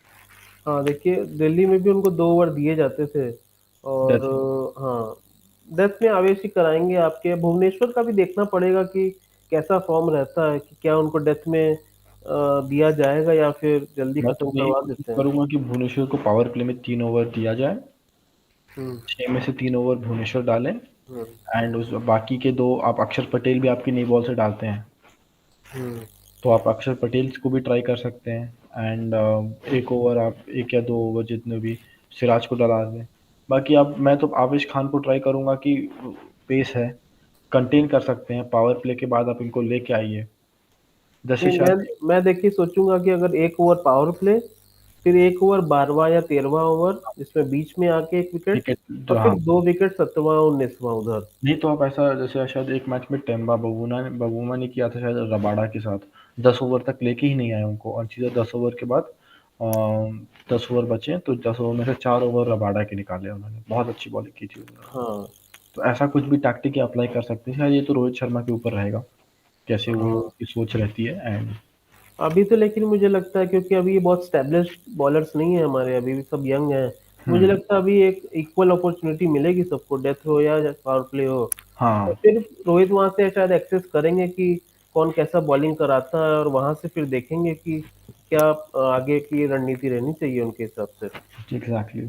हाँ, देखिए दिल्ली में भी उनको 2 ओवर दिए जाते थे। और डेथ में। हाँ, डेथ में आवेश ही कराएंगे आपके। भुवनेश्वर का भी देखना पड़ेगा कि कैसा फॉर्म रहता है, कि क्या उनको डेथ में दिया जाएगा या फिर जल्दी मैं खत्म तो यही करवा कोशिश देते हैं। करूँगा कि भुवनेश्वर को पावर प्ले में 3 ओवर दिया जाए। हम्म, 6 में से 3 ओवर भुवनेश्वर डालें हम्म, एंड उस बाकी के 2 आप अक्षर पटेल भी आपकी नई बॉल से डालते हैं। हम्म। तो आप अक्षर पटेल को भी ट्राई कर सकते हैं एंड 1 ओवर आप 1 या 2 ओवर जितने भी सिराज को डला दें। बाकी आप मैं तो आवेश खान को ट्राई करूँगा कि पेस है, कंटेन कर सकते हैं, पावर प्ले के बाद आप इनको लेके आइए। जैसे नहीं, मैं शायद मैं देखिए सोचूंगा कि अगर 1 ओवर पावर प्ले, फिर 1 ओवर 12वां या 13वां ओवर जिसमें बीच में आके एक विकेट, विकेट और जो फिर हाँ, 2 विकेट 17वां 19वां उधर। नहीं तो आप ऐसा जैसे शायद एक मैच में टेम्बा बबूमा ने किया था शायद रबाडा के साथ, 10 ओवर तक लेके ही नहीं आए उनको और सीधा 10 ओवर के बाद 10 ओवर बचे तो 10 ओवर में से 4 ओवर रबाडा के निकाले उन्होंने, बहुत अच्छी बॉलिंग की थी उन्होंने। हाँ, तो ऐसा कुछ भी टैक्टिक अप्लाई कर सकते हैं, शायद ये तो रोहित शर्मा के ऊपर रहेगा, कैसे वो हाँ। उनकी सोच रहती है एंड अभी तो लेकिन मुझे लगता है क्योंकि अभी ये बहुत स्टेब्लिश्ड बॉलर्स नहीं है हमारे, अभी भी सब यंग हैं। मुझे हुँ, लगता है अभी एक इक्वल अपॉर्चुनिटी मिलेगी सबको, डेथ हो या पावर प्ले हो। और हाँ, फिर रोहित वहां से शायद एक्सेस करेंगे कि कौन कैसा बॉलिंग कराता है, और वहां से फिर देखेंगे कि क्या आगे की रणनीति रहनी चाहिए उनके हिसाब से। एग्ज़ैक्टली।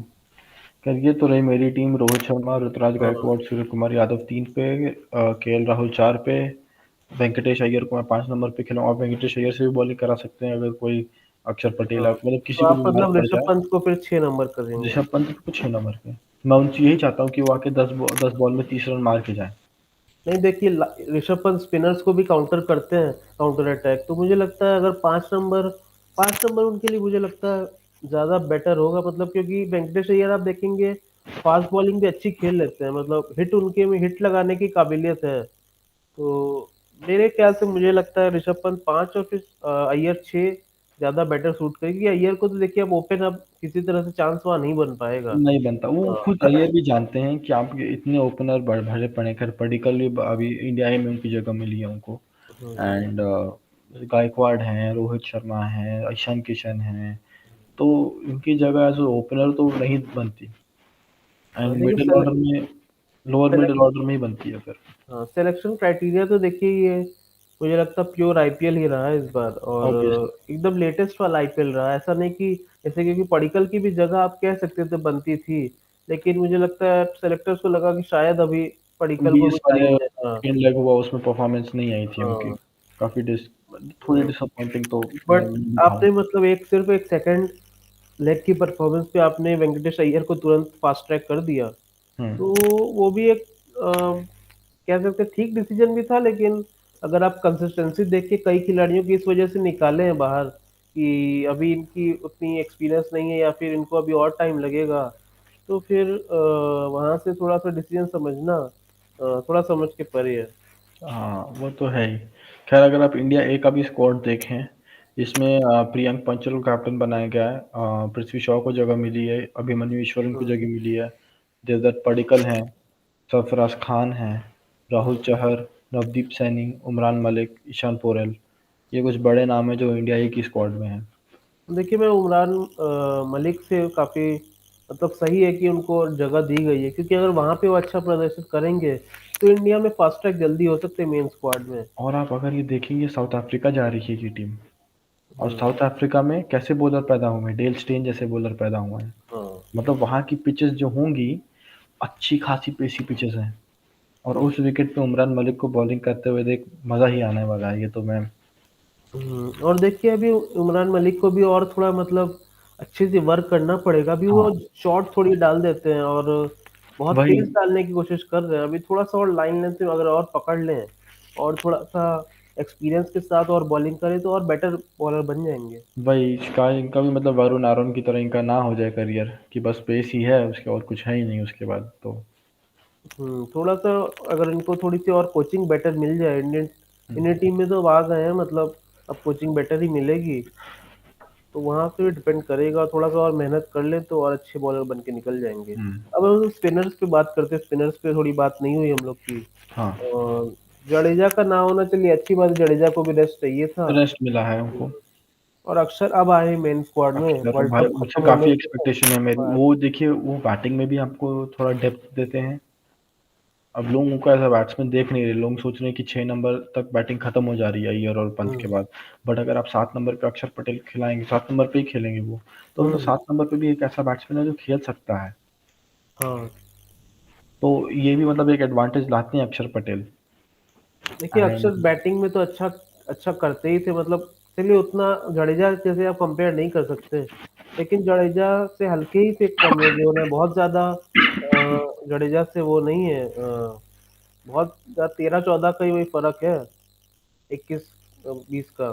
खैर ये तो रही मेरी टीम रोहित शर्मा, ऋतुराज हाँ, गायकवाड़, सूर्य कुमार यादव 3 पे केएल राहुल 4 पे, वेंकटेश अय्यर को मैं 5 नंबर पे खिलाऊँ, आप वेंकटेश अय्यर से भी बॉलिंग करा सकते हैं अगर कोई अक्षर पटेल हाँ, मतलब तो किसी को आप बीमार मतलब पड़ ऋषभ जाए। पंत को फिर 6 नंबर करेंगे। ऋषभ पंत को 6 नंबर पे। मैं उनसे यही चाहता हूँ कि वो आके 10 बॉल में 30 रन मार के जाएँ। नहीं देखिए, ऋषभ पंत स्पिनर्स को भी काउंटर करते हैं, काउंटर अटैक, तो मुझे लगता है अगर 5 नंबर उनके लिए मुझे लगता है ज़्यादा बेटर होगा, मतलब क्योंकि वेंकटेश अय्यर आप देखेंगे फास्ट बॉलिंग भी अच्छी खेल लेते हैं, मतलब हिट उनके में हिट लगाने की काबिलियत है। तो मेरे ख्याल से मुझे लगता है ऋषभ पंत 5 और फिर अय्यर 6 ज़्यादा बेटर सूट करेगी। अय्यर को तो देखिए अब ओपन अब किसी तरह से चांस वहाँ नहीं बन पाएगा। नहीं बनता, वो खुद अय्यर भी जानते हैं कि आप ये इतने ओपनर भरे पड़े हैं, खैर पडिक्कल भी अभी इंडिया में उनकी जगह मिली है उनको। हम्म, एंड गायकवाड़ हैं, रोहित शर्मा हैं, ईशान किशन हैं, तो इनकी जगह एज ओपनर तो नहीं बनती। हाँ, एंड देखिए मिडिल ऑर्डर में, लोअर मिडिल ऑर्डर में ही बनती है फिर। हाँ, सिलेक्शन क्राइटेरिया तो देखिए ये मुझे लगता है प्योर आईपीएल ही रहा है इस बार, और ऑब्वियसली। एकदम लेटेस्ट वाला आईपीएल रहा है, ऐसा नहीं कि जैसे क्योंकि पडिक्कल की भी जगह आप कह सकते थे बनती थी, लेकिन मुझे लगता है सेलेक्टर्स को लगा कि शायद अभी पडिक्कल को 20 भी वाले टाइम है। हाँ। सेकंड लेग हुआ उसमें परफॉर्मेंस नहीं आई थी उनकी। हाँ। काफ़ी थोड़ी डिसअपॉइंटिंग तो मैं बट भी था। आपने मतलब एक सिर्फ एक सेकंड लेग की परफॉर्मेंस पे आपने वेंकटेश अय्यर को तुरंत फास्ट ट्रैक कर दिया, हुँ। तो वो भी एक कह सकते हैं ठीक डिसीजन भी था, लेकिन अगर आप कंसिस्टेंसी देख के कई खिलाड़ियों की इस वजह से निकाले हैं बाहर कि अभी इनकी उतनी एक्सपीरियंस नहीं है या फिर इनको अभी और टाइम लगेगा, तो फिर वहां से थोड़ा सा डिसीजन समझना थोड़ा समझ के परे है। हाँ, वो तो है ही। ख़ैर अगर आप इंडिया ए का भी स्क्वाड देखें, इसमें प्रियंक पंचल को कैप्टन बनाया गया है, पृथ्वी शॉ को जगह मिली है, अभिमन्यु ईश्वरन को हम्म, जगह मिली है, देवदत्त पडिक्कल हैं, सरफराज खान हैं, राहुल हम्म। चहर, नवदीप सैनी, उमरान मलिक, ईशान पोरेल, ये कुछ बड़े नाम हैं जो इंडिया ए की स्क्वाड में हैं। देखिए मैं उमरान मलिक से काफी मतलब सही है कि उनको जगह दी गई है, क्योंकि अगर वहां पे वो अच्छा प्रदर्शन करेंगे तो इंडिया में फास्ट ट्रैक जल्दी हो सकते हैं मेन स्क्वाड में। और आप अगर ये देखेंगे साउथ अफ्रीका जा रही है ये टीम, और हम्म। साउथ अफ्रीका में कैसे बॉलर पैदा हुए हैं, डेल स्टेन जैसे बॉलर पैदा हुए हैं। हाँ। मतलब वहाँ की पिचेस जो होंगी, अच्छी खासी पेसी पिचेस हैं, और उस विकेट पे उमरान मलिक को बॉलिंग करते हुए देख मज़ा ही आने वाला है, ये तो मैं। और देखिए अभी इमरान मलिक को भी और थोड़ा मतलब अच्छे से वर्क करना पड़ेगा, अभी वो हाँ, शॉट थोड़ी डाल देते हैं और बहुत वही। तेज डालने की कोशिश कर रहे हैं, अभी थोड़ा सा और लाइन लेंथ में अगर और पकड़ लें और थोड़ा सा एक्सपीरियंस के साथ और बॉलिंग करें तो और बेटर बॉलर बन जाएंगे। वही इसका इनका भी मतलब वरुण आरोन की तरह इनका ना हो जाए करियर कि बस पेस ही है उसके और कुछ है ही नहीं उसके बाद तो। थोड़ा सा अगर इनको थोड़ी सी और कोचिंग बेटर मिल जाए, इंडियन हम्म। इंडियन टीम में तो आ गए हैं, मतलब अब कोचिंग बेटर ही मिलेगी, तो वहां पे डिपेंड करेगा, थोड़ा सा और मेहनत कर ले तो और अच्छे बॉलर बन के निकल जाएंगे। हम्म। अब हम स्पिनर्स पे बात करते हैं, स्पिनर्स पे थोड़ी बात नहीं हुई हम लोग की। हाँ। और जडेजा का ना होना, चलिए अच्छी बात है, जडेजा को भी रेस्ट चाहिए था। रेस्ट मिला है उनको। और अक्षर अब आए मेन स्क्वाड में अक्षर वर्ल्ड भाई कप उनसे खत्म होने काफ़ी से एक्सपेक्टेशन है मेरी, बाद। वो देखिए वो बैटिंग में भी आपको थोड़ा डेप्थ देते हैं। अब लोग उनको एज़ अ बैट्समैन देख नहीं रहे, लोग सोच रहे हैं कि 6 नंबर तक बैटिंग खत्म हो जा रही है अय्यर और पंत के हम्म। बाद। बट अगर आप 7 नंबर पे अक्षर पटेल खिलाएँगे, 7 नंबर पे ही खेलेंगे वो, तो मतलब हम्म। 7 नंबर पे भी एक ऐसा बैट्समैन है जो खेल सकता है। हाँ, तो ये भी मतलब एक एडवांटेज लाते हैं अक्षर पटेल। देखिए अक्षर एंड बैटिंग में तो अच्छा अच्छा करते ही थे, मतलब चलिए उतना जडेजा जैसे आप कंपेयर नहीं कर सकते, लेकिन जडेजा से हल्के ही से कम है, जो है बहुत ज्यादा जडेजा से वो नहीं है, बहुत 13-14 का ही वही फर्क है, 21-20 का,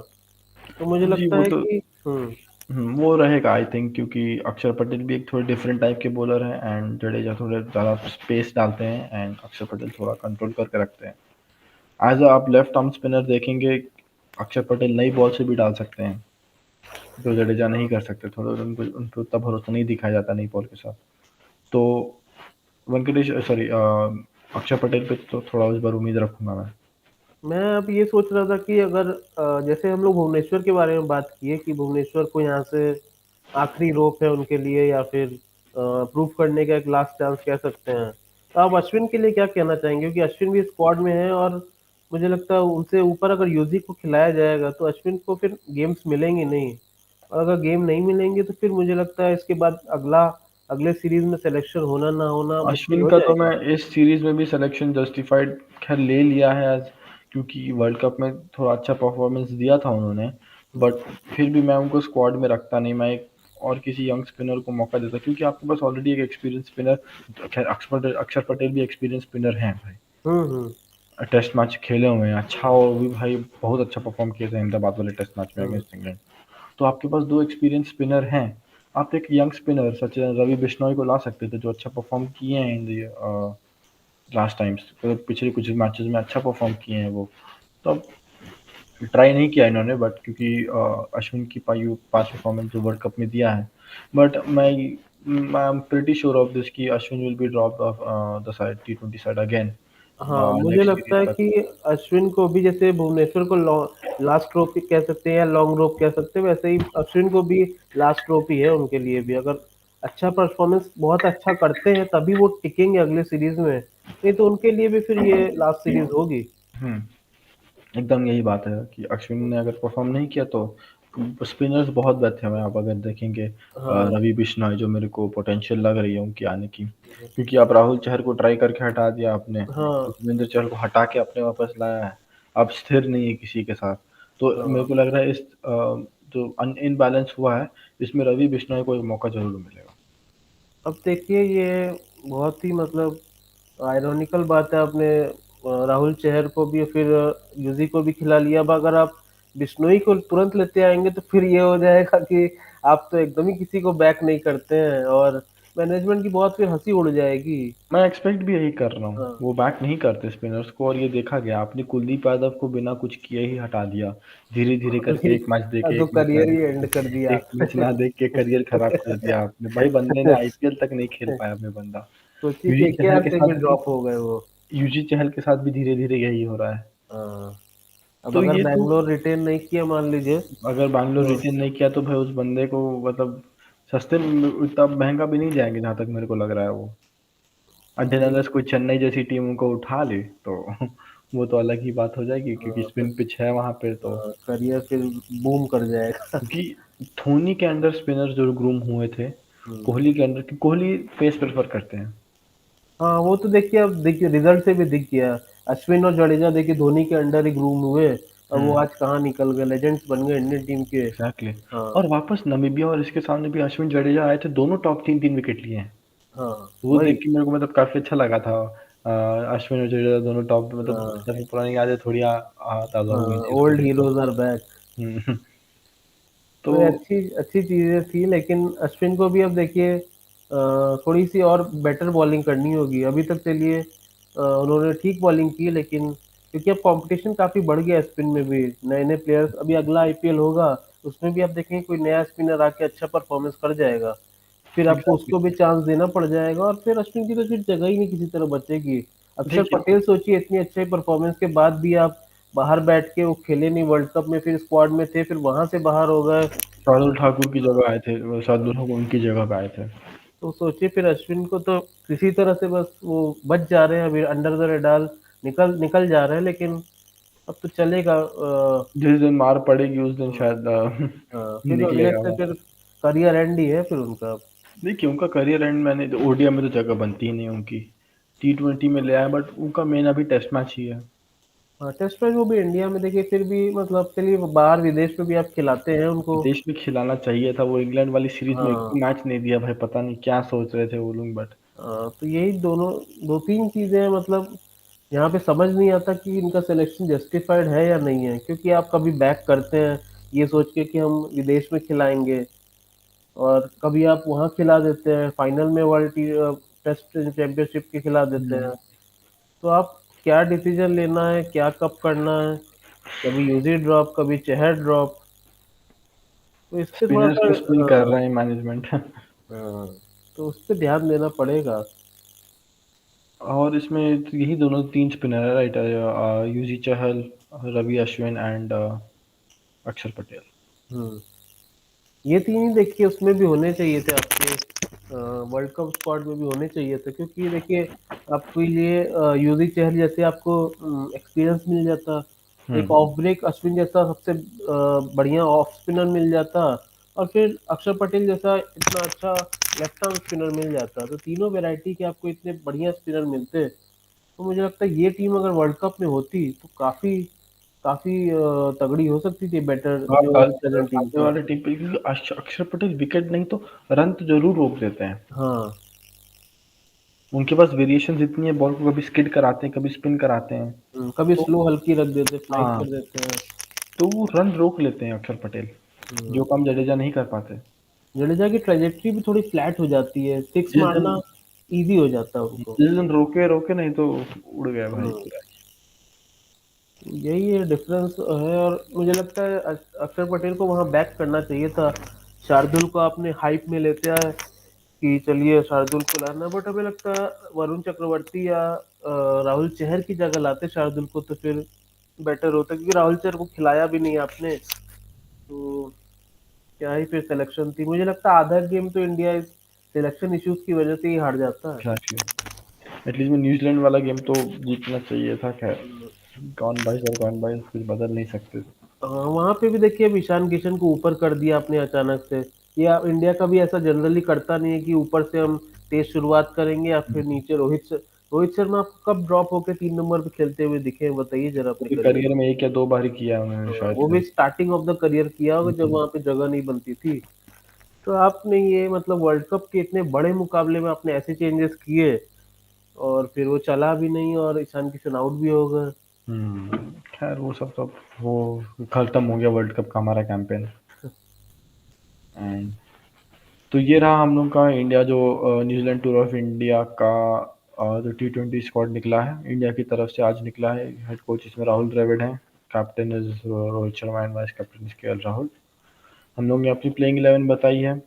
तो मुझे जी, लगता वो है तो कि वो रहेगा आई थिंक, क्योंकि अक्षर पटेल भी एक थोड़े डिफरेंट टाइप के बॉलर हैं एंड जडेजा थोड़े ज़्यादा स्पेस डालते हैं एंड अक्षर पटेल थोड़ा कंट्रोल करके रखते हैं। एज़ आप लेफ्ट आर्म स्पिनर देखेंगे, अक्षर पटेल नई बॉल से भी डाल सकते हैं, जो जडेजा नहीं कर सकते, थोड़ा उनको उन पे उतना भरोसा नहीं दिखाया जाता नई बॉल के साथ। तो वेंकटेश सॉरी अक्षर पटेल पे तो थोड़ा इस बार उम्मीद रखूँगा मैं। मैं अब ये सोच रहा था कि अगर जैसे हम लोग भुवनेश्वर के बारे में बात किए कि भुवनेश्वर को यहाँ से आखिरी रोप है उनके लिए, या फिर प्रूफ करने का एक लास्ट चांस कह सकते हैं, तो आप अश्विन के लिए क्या कहना चाहेंगे, क्योंकि अश्विन भी स्क्वाड में है और मुझे लगता है उनसे ऊपर अगर यूजी को खिलाया जाएगा तो अश्विन को फिर गेम्स मिलेंगे नहीं, और अगर गेम नहीं मिलेंगे तो फिर मुझे लगता है इसके बाद अगले सीरीज में सिलेक्शन होना ना होना मुश्किल अश्विन हो का तो मैं जाएगा। इस सीरीज़ में भी सिलेक्शन जस्टिफाइड ख़ैर ले लिया है, क्योंकि वर्ल्ड कप में थोड़ा अच्छा परफॉर्मेंस दिया था उन्होंने, हुँ, बट फिर भी मैं उनको स्क्वाड में रखता नहीं, मैं एक और किसी यंग स्पिनर को मौका देता, क्योंकि आपके पास ऑलरेडी एक एक्सपीरियंस स्पिनर, खैर अक्षर पटेल भी एक्सपीरियंस स्पिनर हैं भाई, हुँ, हुँ, टेस्ट मैच खेले हुए हैं, अच्छा, और भी भाई बहुत अच्छा परफॉर्म किए थे अहमदाबाद वाले टेस्ट मैच में हुँ, अगेंस्ट इंग्लैंड। तो आपके पास दो एक्सपीरियंस स्पिनर हैं, आप एक यंग स्पिनर सचिन रवि बिश्नोई को ला सकते थे, जो अच्छा परफॉर्म किए हैं इन द लास्ट टाइम्स, मतलब पिछले कुछ मैचेस में अच्छा परफॉर्म किए हैं वो। तो अब ट्राई नहीं किया इन्होंने, बट क्योंकि अश्विन की पायु पास परफॉर्मेंस जो वर्ल्ड कप में दिया है, but I am pretty sure of this कि Ashwin will be dropped off the side, टी20 साइड अगेन हाँ, मुझे नेक्स्ट लगता सीरीज है तक। कि अश्विन को भी जैसे भुवनेश्वर को लास्ट ट्रॉफी कह सकते हैं या लॉन्ग रोप कह सकते हैं, वैसे ही अश्विन को भी लास्ट ट्रॉफी है उनके लिए भी। अगर अच्छा परफॉर्मेंस बहुत अच्छा करते हैं तभी वो टिकेंगे अगले सीरीज में, नहीं तो उनके लिए भी फिर ये लास्ट सीरीज होगी। हम्म, एकदम यही बात है कि अश्विन ने अगर परफॉर्म नहीं किया तो स्पिनर्स बहुत बैठे हुए हैं, आप अगर देखेंगे हाँ, रवि बिश्नोई जो मेरे को पोटेंशियल लग रही है उनकी आने की, क्योंकि आप राहुल चहर को ट्राई करके हटा दिया आपने, हाँ, युजवेंद्र चहल को हटा के अपने वापस लाया है, अब स्थिर नहीं है किसी के साथ। तो मेरे हाँ। को लग रहा है इस जो इनबैलेंस हुआ है, इसमें रवि बिश्नोई को एक मौका जरूर मिलेगा। अब देखिए ये बहुत ही मतलब आयरॉनिकल बात है, आपने राहुल चहर को भी फिर युजी को भी खिला लिया। अब अगर आप बिश्नोई को तुरंत लेते आएंगे तो फिर ये हो जाएगा कि आप तो एकदम ही किसी को बैक नहीं करते हैं और मैनेजमेंट की बहुत फिर हंसी उड़ जाएगी। मैं एक्सपेक्ट भी यही कर रहा हूँ, हाँ। वो बैक नहीं करते स्पिनर्स को, और ये देखा गया, आपने कुलदीप यादव को बिना कुछ किए ही हटा दिया, धीरे धीरे करके एक मैच देके तो एक मैच ना करियर ही देके, एंड कर दिया एक मैच ना देख के करियर खराब कर दिया आपने भाई, बंदे ने आईपीएल तक नहीं खेल पाया अपने बंदा। सोचिए यूजी चहल केकेआर के से भी साथ भी, ड्रॉप हो गए वो। यूजी चहल के साथ भी धीरे धीरे यही हो रहा है। हाँ। अब तो अगर ये तो, बैंगलोर रिटेन नहीं किया मान लीजिए अगर बैंगलोर तो रिटेन नहीं किया तो भाई उस बंदे को मतलब सस्ते में इतना महंगा भी नहीं जाएंगे जहां तक मेरे को लग रहा है वो, नहीं, अनलेस कोई चेन्नई जैसी टीम उनको उठा ले तो वो तो अलग ही बात हो जाएगी, क्योंकि फिर स्पिन पिच है वहां पे तो। करियर फिर बूम कर जाएगा। क्योंकि धोनी के अंडर स्पिनर जो ग्रूम हुए थे, हम्म। कोहली के अंडर, कोहली पेस प्रेफर करते हैं। हाँ, वो तो देखिए अब देखिए रिजल्ट से भी दिख गया। अश्विन और जडेजा देखिए धोनी के अंडर ही ग्रूम हुए, अब वो हम्म, आज कहाँ निकल गए, लेजेंड्स बन गए इंडियन टीम के। एग्जैक्टली। हाँ, और वापस नमीबिया और इसके सामने भी अश्विन जडेजा आए थे, दोनों टॉप तीन तीन विकेट लिए हैं। हाँ, तो वो वही। देख के मेरे को मतलब काफी अच्छा लगा था। अश्विन और जडेजा दोनों टॉप, मतलब हाँ, काफी पुरानी यादें थोड़ी ताजा हो गई हाँ, थी उसको ओल्ड देख कर। Heroes are back. हम्म, तो तो ये अच्छी अच्छी चीजें थी, लेकिन अश्विन को भी अब देखिए थोड़ी सी और बेटर बॉलिंग करनी होगी। अभी तक चलिए उन्होंने ठीक बॉलिंग की, लेकिन क्योंकि अब कंपटीशन काफी बढ़ गया है स्पिन में भी, नए नए प्लेयर्स, अभी अगला आईपीएल होगा उसमें भी आप देखेंगे कोई नया स्पिनर आके अच्छा परफॉर्मेंस कर जाएगा, फिर आपको एग्जैक्टली। उसको भी चांस देना पड़ जाएगा और फिर अश्विन की तो फिर जगह ही नहीं किसी तरह बचेगी। अक्षर देखिए, पटेल सोचिए इतनी अच्छे परफॉर्मेंस के बाद भी आप बाहर बैठ के, वो खेले नहीं वर्ल्ड कप में, फिर स्क्वाड में थे फिर वहां से बाहर हो गए। शार्दुल ठाकुर की जगह आए थे, शार्दुल ठाकुर उनकी जगह पे आए थे। तो सोचिए फिर अश्विन को तो किसी तरह से बस वो बच जा रहे हैं, अभी अंडर द रडार निकल निकल जा रहे हैं, लेकिन अब तो चलेगा। जिस दिन मार पड़ेगी उस दिन हाँ, शायद हाँ, फिर अगले निकलेगा से वो। फिर करियर एंड ही है फिर उनका। देखिए, उनका करियर एंड, मैंने ओडीआई में तो जगह बनती ही नहीं उनकी, टी20 में ले आए, बट उनका मेन अभी टेस्ट मैच ही है। हाँ, टेस्ट मैच वो भी इंडिया में देखिए, फिर भी मतलब चलिए बाहर विदेश में भी आप खिलाते हैं उनको। देश में खिलाना चाहिए था, वो इंग्लैंड वाली सीरीज में एक हाँ, भी मैच नहीं दिया भाई, पता नहीं क्या सोच रहे थे वो लोग, बट तो यही दोनों दो तीन चीजें हैं, मतलब यहाँ पे समझ नहीं आता कि इनका सिलेक्शन जस्टिफाइड है या नहीं है, क्योंकि आप कभी बैक करते हैं ये सोच के कि हम विदेश में खिलाएंगे, और कभी आप वहाँ खिला देते हैं फाइनल में वर्ल्ड टेस्ट चैंपियनशिप के खिला देते हैं। तो आप क्या डिसीजन लेना है, क्या कब करना है, कभी यूजी ड्रॉप कभी चेहर ड्रॉप, तो इस पे थोड़ा स्पिनर्स सा को स्पिन कर रहे हैं मैनेजमेंट हाँ, तो उस पे ध्यान देना पड़ेगा। और इसमें तो यही दोनों तीन स्पिनर है, राइट, यूजी चहल, रवि अश्विन एंड अक्षर पटेल। हम्म, ये तीन ही देखिए उसमें भी होने चाहिए थे आपके, वर्ल्ड कप स्क्वाड में भी होने चाहिए थे, क्योंकि देखिए आपको ये यूजी चहल जैसे आपको एक्सपीरियंस मिल जाता, एक हम्म, ऑफ ब्रेक अश्विन जैसा सबसे बढ़िया ऑफ स्पिनर मिल जाता, और फिर अक्षर पटेल जैसा इतना अच्छा लेफ्ट आर्म स्पिनर मिल जाता, तो तीनों वैरायटी के आपको इतने बढ़िया स्पिनर मिलते। तो मुझे लगता है ये टीम अगर वर्ल्ड कप में होती तो काफी काफी तगड़ी हो सकती थी, बेटर हाँ, जो अभी प्रेजेंट टीम सामने थी। वाले टीम पे, क्योंकि अक्षर पटेल विकेट नहीं तो रन तो जरूर रोक देते हैं। हाँ। उनके पास वेरिएशन इतनी है, बॉल को कभी स्किड कराते हैं, कभी स्पिन कराते हैं। कभी तो स्लो हल्की रख देते, फ्लाइट हाँ, कर देते हैं। तो वो रन रोक लेते हैं अक्षर पटेल, हम्म, जो काम जडेजा नहीं कर पाते। जडेजा की ट्रेजेक्टरी भी थोड़ी फ्लैट हो जाती है, सिक्स जिस दिन मारना इजी हो जाता है उनको। जिस दिन रोके रोके, नहीं तो उड़ गया भाई हम्म, पूरा। यही है डिफरेंस है। और मुझे लगता है अक्षर पटेल को वहां बैक करना चाहिए था। शार्दुल को आपने हाइप में लेते आए कि चलिए शार्दुल को लाना, बट हमें लगता है वरुण चक्रवर्ती या राहुल चहर की जगह लाते शार्दुल को तो फिर बेटर होता, क्योंकि राहुल चहर को खिलाया भी नहीं आपने। तो क्या ही फिर सिलेक्शन थी। मुझे लगता है आधा गेम तो इंडिया इस सिलेक्शन इश्यूज की वजह से ही हार जाता है। एटलीस्ट में न्यूजीलैंड वाला गेम तो जीतना चाहिए था। खैर, कौन बाइस और कौन बाइस कुछ बदल नहीं सकते। हाँ, वहां पे भी देखिए अब ईशान किशन को ऊपर कर दिया आपने अचानक से। ये इंडिया का भी ऐसा जनरली करता नहीं है कि ऊपर से हम तेज शुरुआत करेंगे या फिर नीचे रोहित शर्मा आपको कब ड्रॉप होके 3 नंबर पे खेलते हुए दिखे हैं? बताइए जरा अपने पूरे करियर करियर में एक या दो बार ही किया है उन्होंने में। शायद वो भी से। स्टार्टिंग ऑफ द करियर किया होगा जब हम्म। वहां पे जगह नहीं बनती थी। तो आपने ये मतलब वर्ल्ड कप के इतने बड़े मुकाबले में आपने ऐसे चेंजेस किए और फिर वो चला भी नहीं और ईशान किशन आउट भी हो गए। खैर वो सब तो वो खत्म हो गया वर्ल्ड कप का हमारा कैंपेन। एंड तो ये रहा हम लोग का इंडिया जो न्यूजीलैंड टूर ऑफ इंडिया का जो T20 स्क्वाड निकला है इंडिया की तरफ से, आज निकला है। हेड कोच इसमें राहुल द्रविड़ हैं, captain is Rohit Sharma and vice captain is के राहुल। हम लोग ने अपनी प्लेइंग 11 बताई है।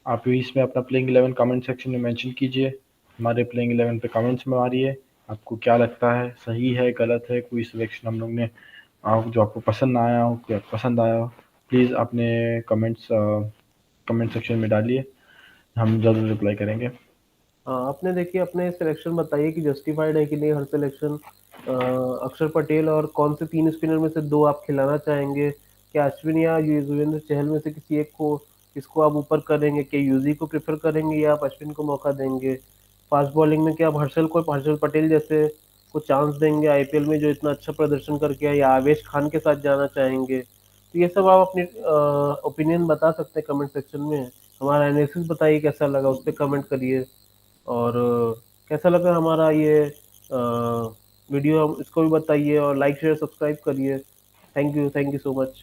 आप भी इसमें अपना प्लेइंग 11 कमेंट सेक्शन में मेंशन कीजिए। हमारे प्लेइंग 11 पे कमेंट्स में मारिए। आपको क्या लगता है, सही है गलत है, कोई सिलेक्शन हम लोग ने जो आपको पसंद ना आया हो, कोई आपको पसंद आया हो, प्लीज़ अपने कमेंट्स कमेंट सेक्शन में डालिए। हम ज़रूर रिप्लाई करेंगे। हाँ, आपने देखिए अपने सिलेक्शन बताइए कि जस्टिफाइड है कि नहीं हर सिलेक्शन। अक्षर पटेल और कौन से 3 स्पिनर में से 2 आप खिलाना चाहेंगे? क्या अश्विन या युजवेंद्र चहल में से किसी एक को, किसको आप ऊपर करेंगे? क्या यूजी को प्रेफर करेंगे या आप अश्विन को मौका देंगे? फास्ट बॉलिंग में क्या आप हर्षल पटेल जैसे को चांस देंगे आईपीएल में जो इतना अच्छा प्रदर्शन करके आए, या आवेश खान के साथ जाना चाहेंगे? तो ये सब आप अपनी ओपिनियन बता सकते हैं कमेंट सेक्शन में। हमारा एनालिसिस बताइए कैसा लगा, उस पर कमेंट करिए। और कैसा लगा हमारा ये वीडियो, इसको भी बताइए और लाइक शेयर सब्सक्राइब करिए। Thank you so much.